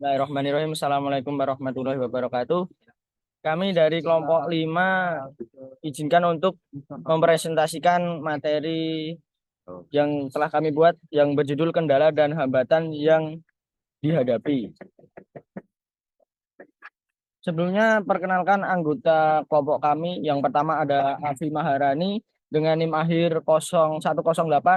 Bismillahirrahmanirrahim. Assalamualaikum warahmatullahi wabarakatuh. Kami dari kelompok 5 izinkan untuk mempresentasikan materi yang telah kami buat yang berjudul kendala dan hambatan yang dihadapi. Sebelumnya perkenalkan anggota kelompok kami. Yang pertama ada Afi Maharani dengan NIM akhir 0108.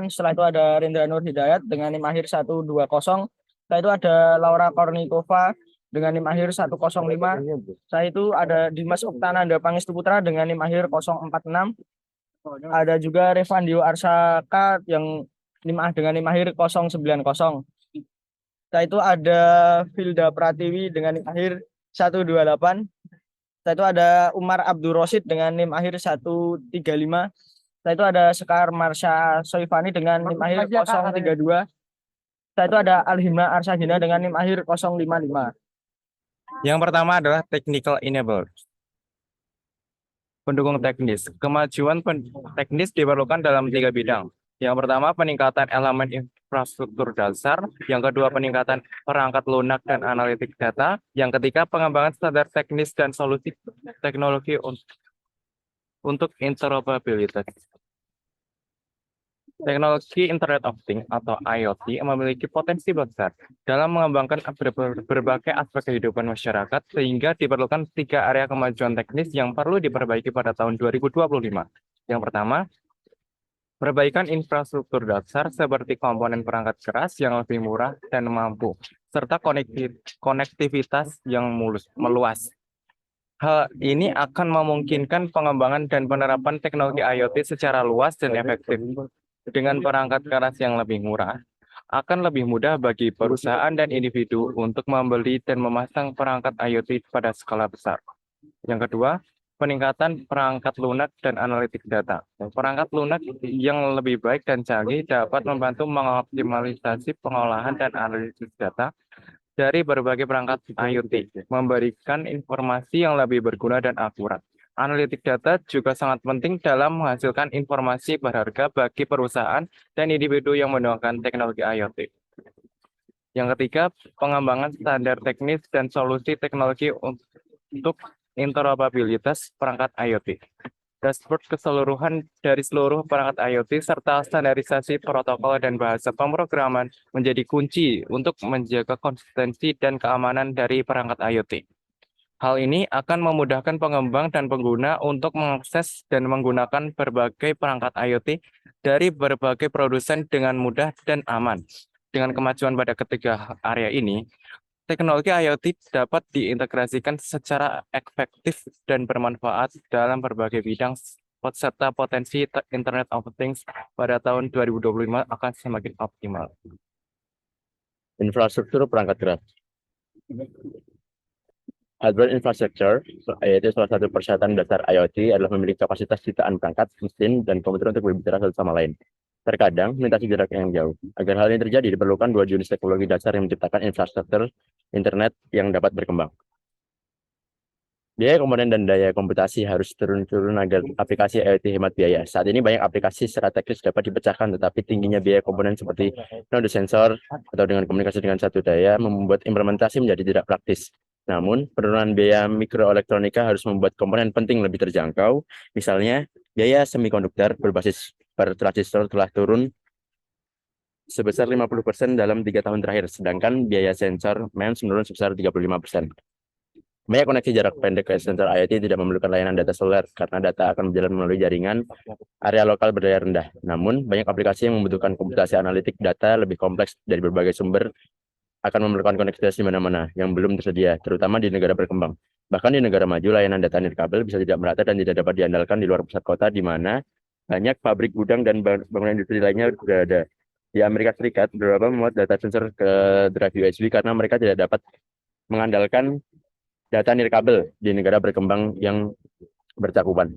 Setelah itu ada Rendra Nur Hidayat dengan NIM akhir 120. Setelah itu ada Laura Kornikova dengan NIM akhir 105. Setelah itu ada Dimas Oktananda Pangestu Putra dengan NIM akhir 046. Ada juga Revandio Arsaka yang dengan NIM akhir 090. Setelah itu ada Vilda Pratiwi dengan NIM akhir 128. Setelah itu ada Umar Abdul Rosid dengan NIM akhir 135. Setelah itu ada Sekar Marsha Soifani dengan NIM akhir 032. Setelah itu ada Alhima Arsagina dengan NIM akhir 055. Yang pertama adalah technical enabler. Pendukung teknis. Kemajuan teknis diperlukan dalam 3 bidang. Yang pertama, peningkatan elemen infrastruktur dasar. Yang kedua, peningkatan perangkat lunak dan analitik data. Yang ketiga, pengembangan standar teknis dan solusi teknologi untuk interoperabilitas. Teknologi Internet of Things atau IoT memiliki potensi besar dalam mengembangkan berbagai aspek kehidupan masyarakat, sehingga diperlukan 3 area kemajuan teknis yang perlu diperbaiki pada tahun 2025. Yang pertama, perbaikan infrastruktur dasar seperti komponen perangkat keras yang lebih murah dan mampu, serta konektivitas yang meluas. Hal ini akan memungkinkan pengembangan dan penerapan teknologi IoT secara luas dan efektif. Dengan perangkat keras yang lebih murah, akan lebih mudah bagi perusahaan dan individu untuk membeli dan memasang perangkat IoT pada skala besar. Yang kedua, peningkatan perangkat lunak dan analitik data. Perangkat lunak yang lebih baik dan canggih dapat membantu mengoptimalisasi pengolahan dan analisis data dari berbagai perangkat IoT, memberikan informasi yang lebih berguna dan akurat. Analitik data juga sangat penting dalam menghasilkan informasi berharga bagi perusahaan dan individu yang menggunakan teknologi IoT. Yang ketiga, pengembangan standar teknis dan solusi teknologi untuk interoperabilitas perangkat IoT. Dashboard keseluruhan dari seluruh perangkat IoT serta standarisasi protokol dan bahasa pemrograman menjadi kunci untuk menjaga konsistensi dan keamanan dari perangkat IoT. Hal ini akan memudahkan pengembang dan pengguna untuk mengakses dan menggunakan berbagai perangkat IoT dari berbagai produsen dengan mudah dan aman. Dengan kemajuan pada ketiga area ini, teknologi IoT dapat diintegrasikan secara efektif dan bermanfaat dalam berbagai bidang, serta potensi Internet of Things pada tahun 2025 akan semakin optimal. Infrastruktur perangkat keras. Hardware infrastructure, yaitu salah satu persyaratan dasar IoT, adalah memiliki kapasitas jutaan perangkat, mesin, dan komputer untuk berbicara satu sama lain. Terkadang melintasi jarak yang jauh. Agar hal ini terjadi, diperlukan 2 jenis teknologi dasar yang menciptakan infrastruktur internet yang dapat berkembang. Biaya komponen dan daya komputasi harus turun-turun agar aplikasi IoT hemat biaya. Saat ini banyak aplikasi secara teknis dapat dipecahkan, tetapi tingginya biaya komponen seperti node sensor atau dengan komunikasi dengan satu daya membuat implementasi menjadi tidak praktis. Namun, penurunan biaya mikroelektronika harus membuat komponen penting lebih terjangkau. Misalnya, biaya semikonduktor berbasis transistor telah turun sebesar 50% dalam 3 tahun terakhir, sedangkan biaya sensor MEMS menurun sebesar 35%. Banyak koneksi jarak pendek ke sensor IoT tidak memerlukan layanan data seluler karena data akan berjalan melalui jaringan area lokal berdaya rendah. Namun, banyak aplikasi yang membutuhkan komputasi analitik data lebih kompleks dari berbagai sumber akan memerlukan konektivitas di mana-mana yang belum tersedia, terutama di negara berkembang. Bahkan di negara maju, layanan data nirkabel bisa tidak merata dan tidak dapat diandalkan di luar pusat kota, di mana banyak pabrik gudang dan bangunan industri lainnya berada. Di Amerika Serikat, beberapa memuat data sensor ke drive USB karena mereka tidak dapat mengandalkan data nirkabel di negara berkembang yang bercakupan.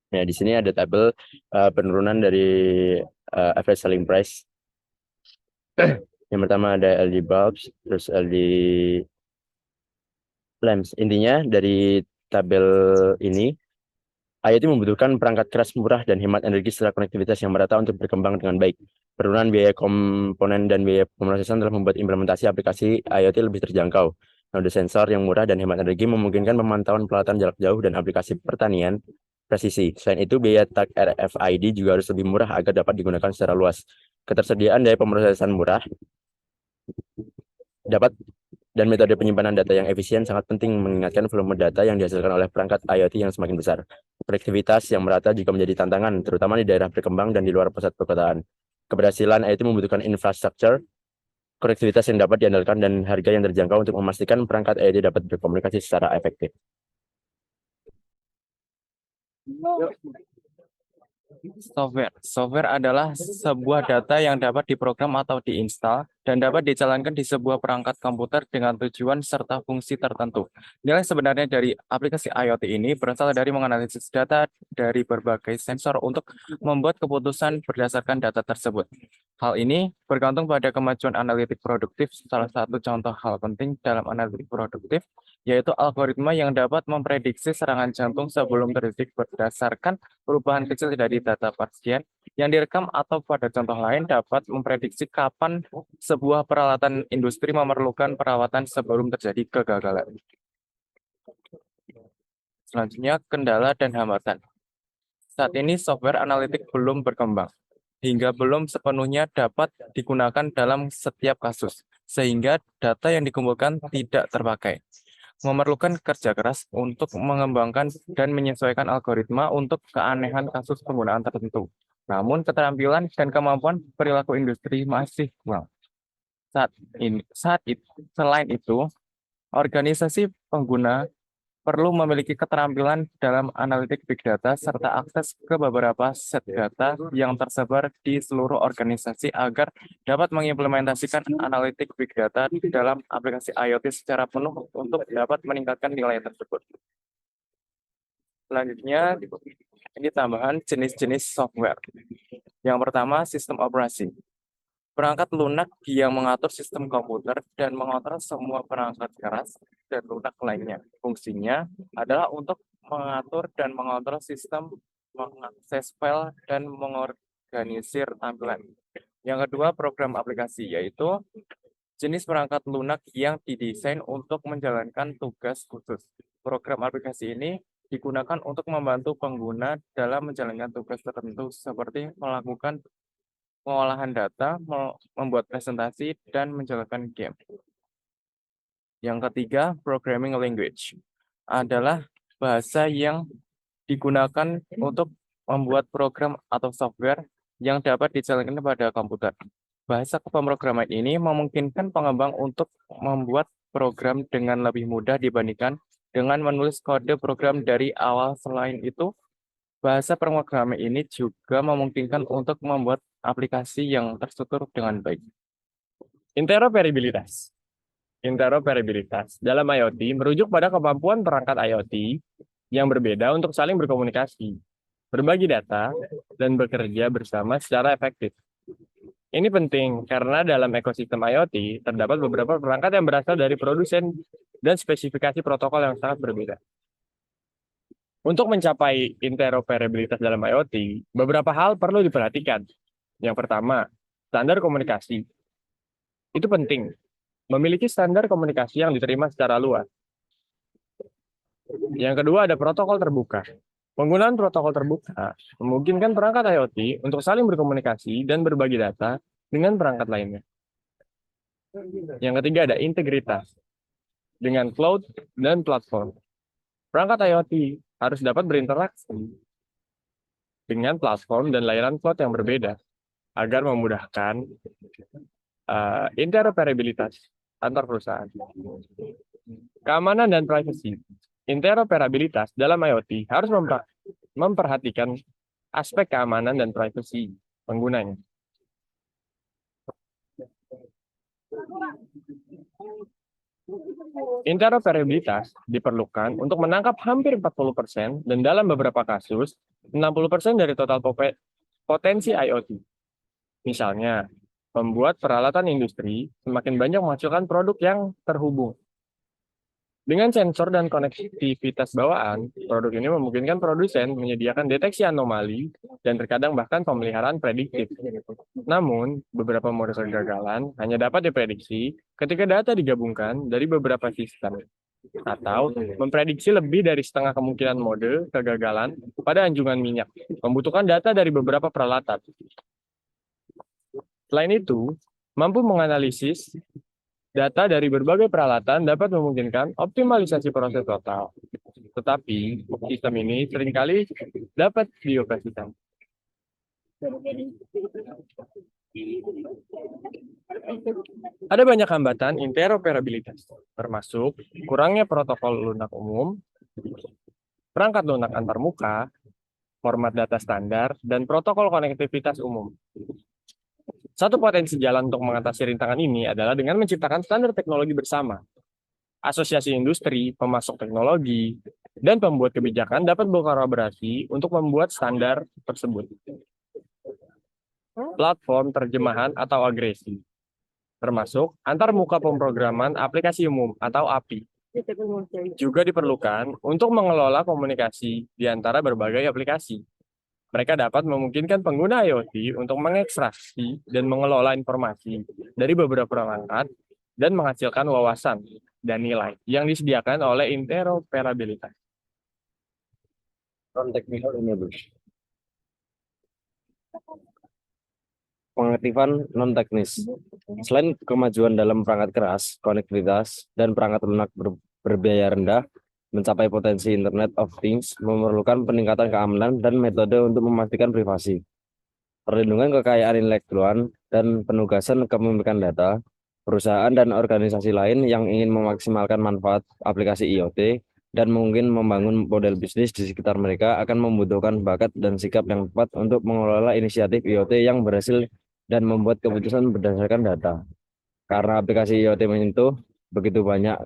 Ya, di sini ada tabel penurunan dari average selling price. Yang pertama ada LED bulbs, terus LED lamps. Intinya dari tabel ini, IoT membutuhkan perangkat keras murah dan hemat energi serta konektivitas yang merata untuk berkembang dengan baik. Penurunan biaya komponen dan biaya pemrosesan telah membuat implementasi aplikasi IoT lebih terjangkau. Node sensor yang murah dan hemat energi memungkinkan pemantauan peralatan jarak jauh dan aplikasi pertanian presisi. Selain itu, biaya tag RFID juga harus lebih murah agar dapat digunakan secara luas. Ketersediaan daya pemrosesan murah dapat dan metode penyimpanan data yang efisien sangat penting mengingatkan volume data yang dihasilkan oleh perangkat IoT yang semakin besar. Konektivitas yang merata juga menjadi tantangan, terutama di daerah berkembang dan di luar pusat perkotaan. Keberhasilan IoT membutuhkan infrastruktur, konektivitas yang dapat diandalkan, dan harga yang terjangkau untuk memastikan perangkat IoT dapat berkomunikasi secara efektif. Software adalah sebuah data yang dapat diprogram atau diinstal dan dapat dijalankan di sebuah perangkat komputer dengan tujuan serta fungsi tertentu. Nilai sebenarnya dari aplikasi IoT ini berasal dari menganalisis data dari berbagai sensor untuk membuat keputusan berdasarkan data tersebut. Hal ini bergantung pada kemajuan analitik produktif. Salah satu contoh hal penting dalam analitik produktif yaitu algoritma yang dapat memprediksi serangan jantung sebelum terjadi berdasarkan perubahan kecil dari data pasien yang direkam, atau pada contoh lain dapat memprediksi kapan sebuah peralatan industri memerlukan perawatan sebelum terjadi kegagalan. Selanjutnya, kendala dan hambatan. Saat ini software analitik belum berkembang, hingga belum sepenuhnya dapat digunakan dalam setiap kasus, sehingga data yang dikumpulkan tidak terpakai. Memerlukan kerja keras untuk mengembangkan dan menyesuaikan algoritma untuk keanehan kasus penggunaan tertentu. Namun keterampilan dan kemampuan perilaku industri masih kurang. Selain itu, organisasi pengguna perlu memiliki keterampilan dalam analitik big data serta akses ke beberapa set data yang tersebar di seluruh organisasi agar dapat mengimplementasikan analitik big data dalam aplikasi IoT secara penuh untuk dapat meningkatkan nilai tersebut. Selanjutnya, ini tambahan jenis-jenis software. Yang pertama, sistem operasi. Perangkat lunak yang mengatur sistem komputer dan mengontrol semua perangkat keras dan lunak lainnya. Fungsinya adalah untuk mengatur dan mengontrol sistem, mengakses file, dan mengorganisir tampilan. Yang kedua, program aplikasi, yaitu jenis perangkat lunak yang didesain untuk menjalankan tugas khusus. Program aplikasi ini digunakan untuk membantu pengguna dalam menjalankan tugas tertentu seperti melakukan pengolahan data, membuat presentasi, dan menjalankan game. Yang ketiga, programming language adalah bahasa yang digunakan untuk membuat program atau software yang dapat dijalankan pada komputer. Bahasa pemrograman ini memungkinkan pengembang untuk membuat program dengan lebih mudah dibandingkan dengan menulis kode program dari awal. Selain itu, bahasa pemrograman ini juga memungkinkan untuk membuat aplikasi yang terstruktur dengan baik. Interoperabilitas. Interoperabilitas dalam IoT merujuk pada kemampuan perangkat IoT yang berbeda untuk saling berkomunikasi, berbagi data, dan bekerja bersama secara efektif. Ini penting karena dalam ekosistem IoT terdapat beberapa perangkat yang berasal dari produsen dan spesifikasi protokol yang sangat berbeda. Untuk mencapai interoperabilitas dalam IoT, beberapa hal perlu diperhatikan. Yang pertama, standar komunikasi. Itu penting. Memiliki standar komunikasi yang diterima secara luas. Yang kedua, ada protokol terbuka. Penggunaan protokol terbuka memungkinkan perangkat IoT untuk saling berkomunikasi dan berbagi data dengan perangkat lainnya. Yang ketiga, ada integritas dengan cloud dan platform. Perangkat IoT harus dapat berinteraksi dengan platform dan layanan cloud yang berbeda agar memudahkan interoperabilitas antar perusahaan. Keamanan dan privasi. Interoperabilitas dalam IoT harus memperhatikan aspek keamanan dan privasi penggunanya. Interoperabilitas diperlukan untuk menangkap hampir 40% dan dalam beberapa kasus 60% dari total potensi IoT. Misalnya, membuat peralatan industri semakin banyak menghasilkan produk yang terhubung. Dengan sensor dan konektivitas bawaan, produk ini memungkinkan produsen menyediakan deteksi anomali dan terkadang bahkan pemeliharaan prediktif. Namun, beberapa mode kegagalan hanya dapat diprediksi ketika data digabungkan dari beberapa sistem atau memprediksi lebih dari setengah kemungkinan mode kegagalan pada anjungan minyak, membutuhkan data dari beberapa peralatan. Selain itu, mampu menganalisis data dari berbagai peralatan dapat memungkinkan optimalisasi proses total. Tetapi, sistem ini seringkali dapat dioperasikan. Ada banyak hambatan interoperabilitas, termasuk kurangnya protokol lunak umum, perangkat lunak antarmuka, format data standar, dan protokol konektivitas umum. Satu potensi jalan untuk mengatasi rintangan ini adalah dengan menciptakan standar teknologi bersama. Asosiasi industri, pemasok teknologi, dan pembuat kebijakan dapat berkolaborasi untuk membuat standar tersebut. Platform terjemahan atau agresi, termasuk antarmuka pemrograman aplikasi umum atau API, juga diperlukan untuk mengelola komunikasi di antara berbagai aplikasi. Mereka dapat memungkinkan pengguna IoT untuk mengekstraksi dan mengelola informasi dari beberapa perangkat dan menghasilkan wawasan dan nilai yang disediakan oleh interoperabilitas. Non-technical enablers. Pengaktifan non-teknis. Selain kemajuan dalam perangkat keras, konektivitas, dan perangkat lunak berbiaya rendah, mencapai potensi Internet of Things memerlukan peningkatan keamanan dan metode untuk memastikan privasi. Perlindungan kekayaan intelektual dan penugasan kepemilikan data, perusahaan dan organisasi lain yang ingin memaksimalkan manfaat aplikasi IoT dan mungkin membangun model bisnis di sekitar mereka akan membutuhkan bakat dan sikap yang tepat untuk mengelola inisiatif IoT yang berhasil dan membuat keputusan berdasarkan data. Karena aplikasi IoT menyentuh begitu banyak